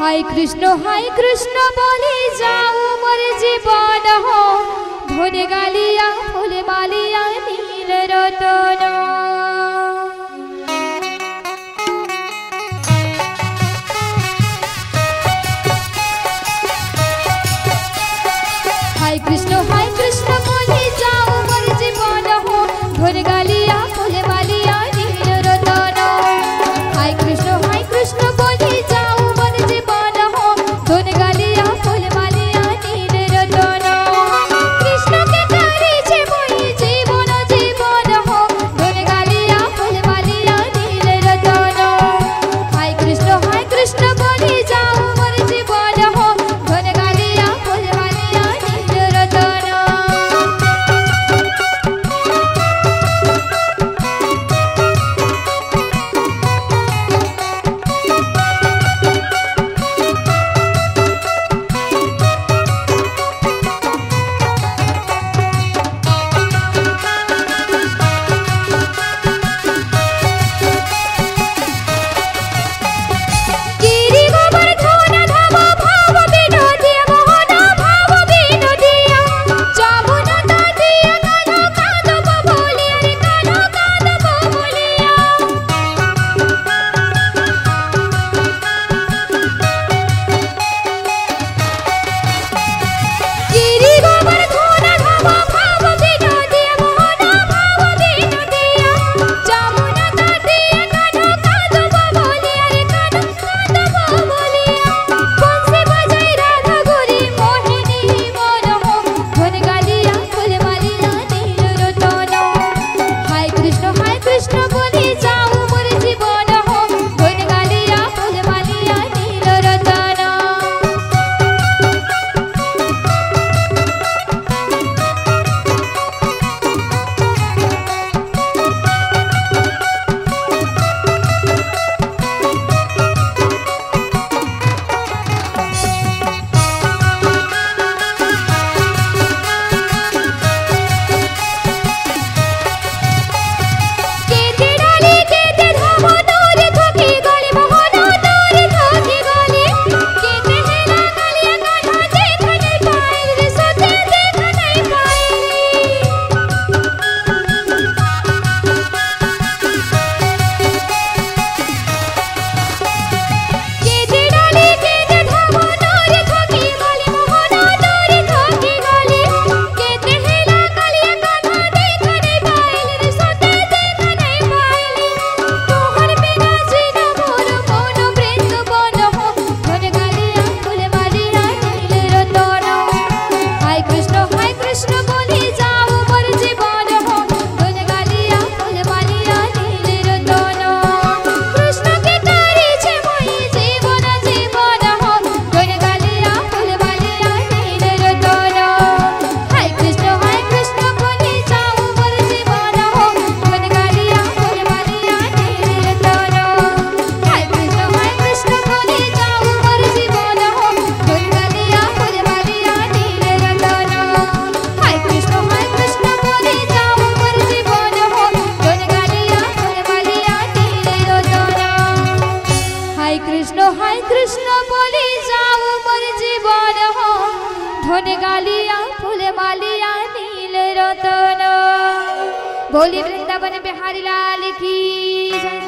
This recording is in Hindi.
हाय कृष्ण बोले जाओ मोर जीवन हो धन गालिया फूल मालिया नील रतन। हाय कृष्ण बोले जाओ मोर जीवन हो धन गालिया फूल मालिया नील रतन। हाय कृष्ण बोले जाओ मोर जीवन हो धन गालिया फूल मालिया नील रतन। कृष्ण के कारी छे मोई जीवन जीवन हो धन गालिया फूल मालिया नील रतन। हाय कृष्ण बोले जाओ मोर जीवन हो धन गालिया फूल मालिया नील रतन। हाय कृष्ण बोले जाओ मोर जीवन हो धन गालिया फूल मालिया नील रतन। बोली वृंदावन बिहारी लाल की जय।